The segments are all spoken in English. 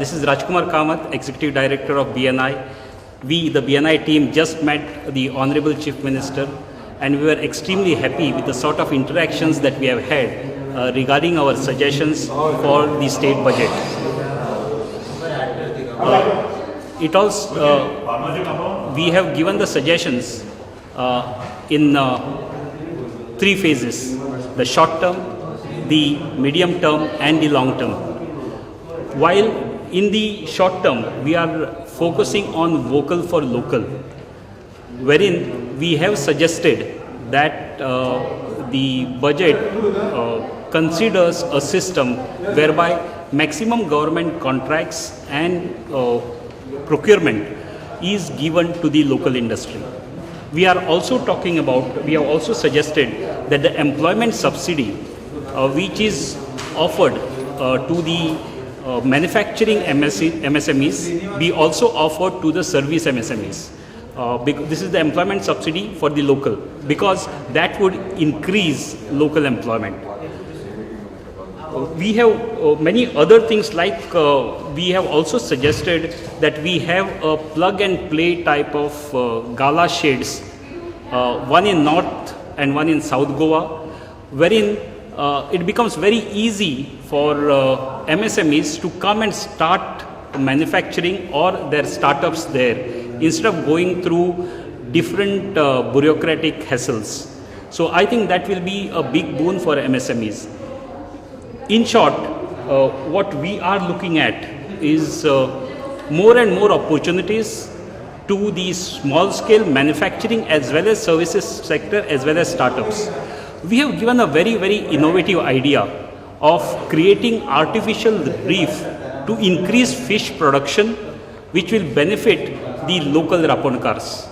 This is Rajkumar Kamath, Executive Director of BNI. We, the BNI team, just met the Honorable Chief Minister, and we were extremely happy with the sort of interactions that we have had regarding our suggestions for the state budget. It also, we have given the suggestions in 3 phases: the short term, the medium term, and the long term. While in the short term, we are focusing on vocal for local, wherein we have suggested that the budget considers a system whereby maximum government contracts and procurement is given to the local industry. We are also talking about, we have also suggested that the employment subsidy which is offered to the manufacturing MSMEs be also offered to the service MSMEs. This is the employment subsidy for the local, because that would increase local employment. We have many other things, like we have also suggested that we have a plug and play type of gala shades, one in North and one in South Goa, wherein it becomes very easy for MSMEs to come and start manufacturing or their startups there, instead of going through different bureaucratic hassles. So I think that will be a big boon for MSMEs. In short, what we are looking at is more and more opportunities to the small scale manufacturing as well as services sector as well as startups. We have given a very, very innovative idea of creating artificial reef to increase fish production, which will benefit the local Raponkars.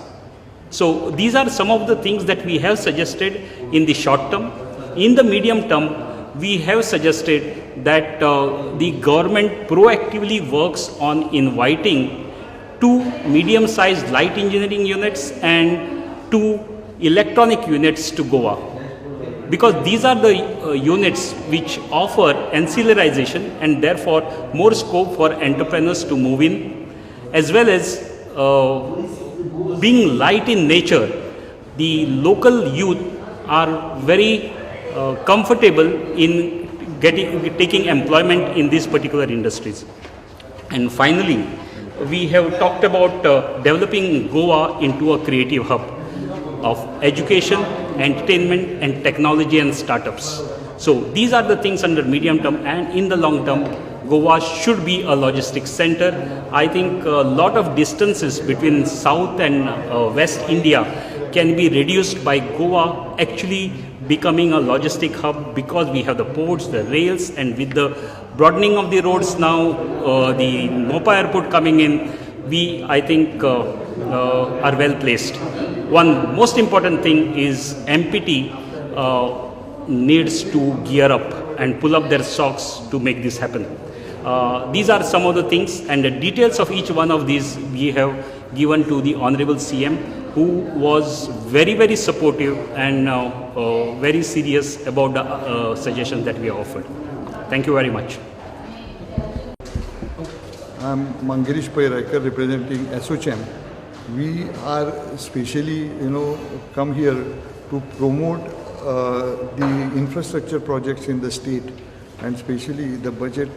So these are some of the things that we have suggested in the short term. In the medium term, we have suggested that the government proactively works on inviting 2 medium-sized light engineering units and 2 electronic units to Goa, because these are the units which offer ancillarization and therefore more scope for entrepreneurs to move in, as well as being light in nature. The local youth are very comfortable in taking employment in these particular industries. And finally, we have talked about developing Goa into a creative hub of education, entertainment, and technology and startups. So these are the things under medium term, and in the long term, Goa should be a logistics center. I think a lot of distances between South and West India can be reduced by Goa actually becoming a logistic hub, because we have the ports, the rails, and with the broadening of the roads now, the Mopa airport coming in, we, I think, are well placed. One most important thing is MPT needs to gear up and pull up their socks to make this happen. These are some of the things, and the details of each one of these we have given to the Honorable CM, who was very, very supportive and very serious about the suggestions that we offered. Thank you very much. I'm Mangirish Pairaikar, representing ASSOCHAM. We are specially, come here to promote the infrastructure projects in the state, and especially the budget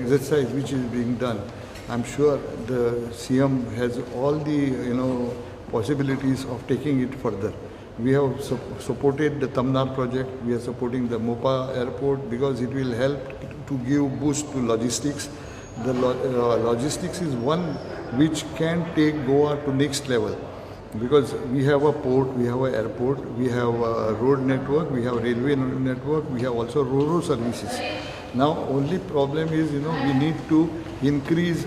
exercise which is being done. I'm sure the CM has all the possibilities of taking it further. We have supported the Tamnar project. We are supporting the Mopa airport because it will help to give boost to logistics. The logistics is one which can take Goa to next level, because we have a port, we have an airport, we have a road network, we have a railway network, we have also Ro-Ro services. Now only problem is, we need to increase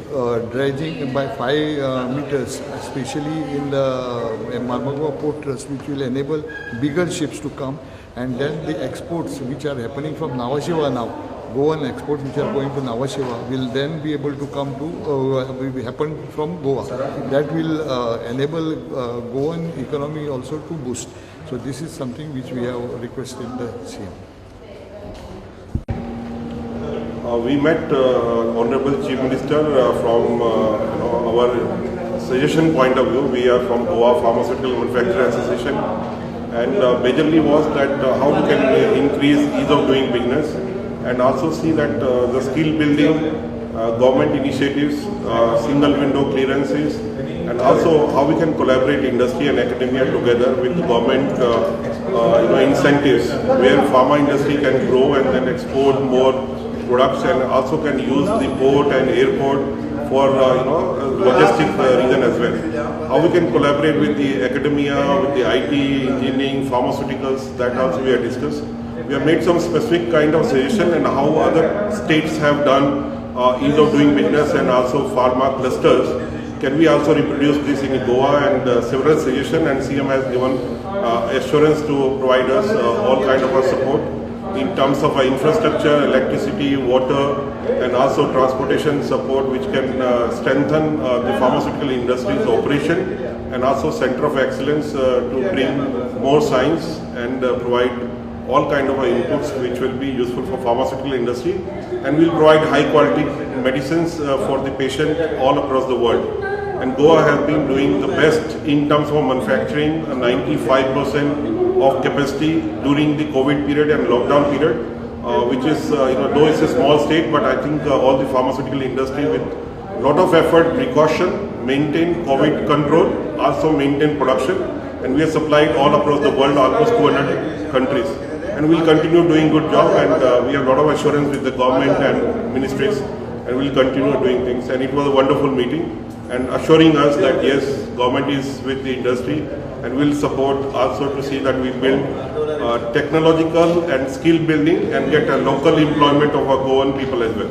dredging by 5 meters, especially in the Marmagua Port Trust, which will enable bigger ships to come, and then the exports which are happening from Nhava now, Goan exports which are going to Nhava Sheva will then be able to come to happen from Goa. That will enable Goan economy also to boost. So this is something which we have requested the CM. We met Honorable Chief Minister from our suggestion point of view. We are from Goa Pharmaceutical Manufacturer Association, and majorly was that how we can increase ease of doing business and also see that the skill building, government initiatives, single window clearances, and also how we can collaborate industry and academia together with the government incentives where pharma industry can grow and then export more products and also can use the port and airport for logistic reason as well. How we can collaborate with the academia, with the IT, engineering, pharmaceuticals, that also we have discussed. We have made some specific kind of suggestion and how other states have done ease of doing business and also pharma clusters. Can we also reproduce this in Goa, and several suggestions, and CM has given assurance to provide us all kind of support in terms of infrastructure, electricity, water, and also transportation support, which can strengthen the pharmaceutical industry's operation and also center of excellence to bring more science and provide all kind of inputs which will be useful for pharmaceutical industry, and will provide high quality medicines for the patient all across the world. And Goa has been doing the best in terms of manufacturing, 95% of capacity during the COVID period and lockdown period, which is, though it's a small state, but I think all the pharmaceutical industry with lot of effort, precaution, maintain COVID control, also maintain production, and we have supplied all across the world, almost 200 countries. And we'll continue doing good job, and we have a lot of assurance with the government and ministries, and we'll continue doing things. And it was a wonderful meeting, and assuring us that yes, government is with the industry and will support also to see that we build technological and skill building and get a local employment of our Goan people as well.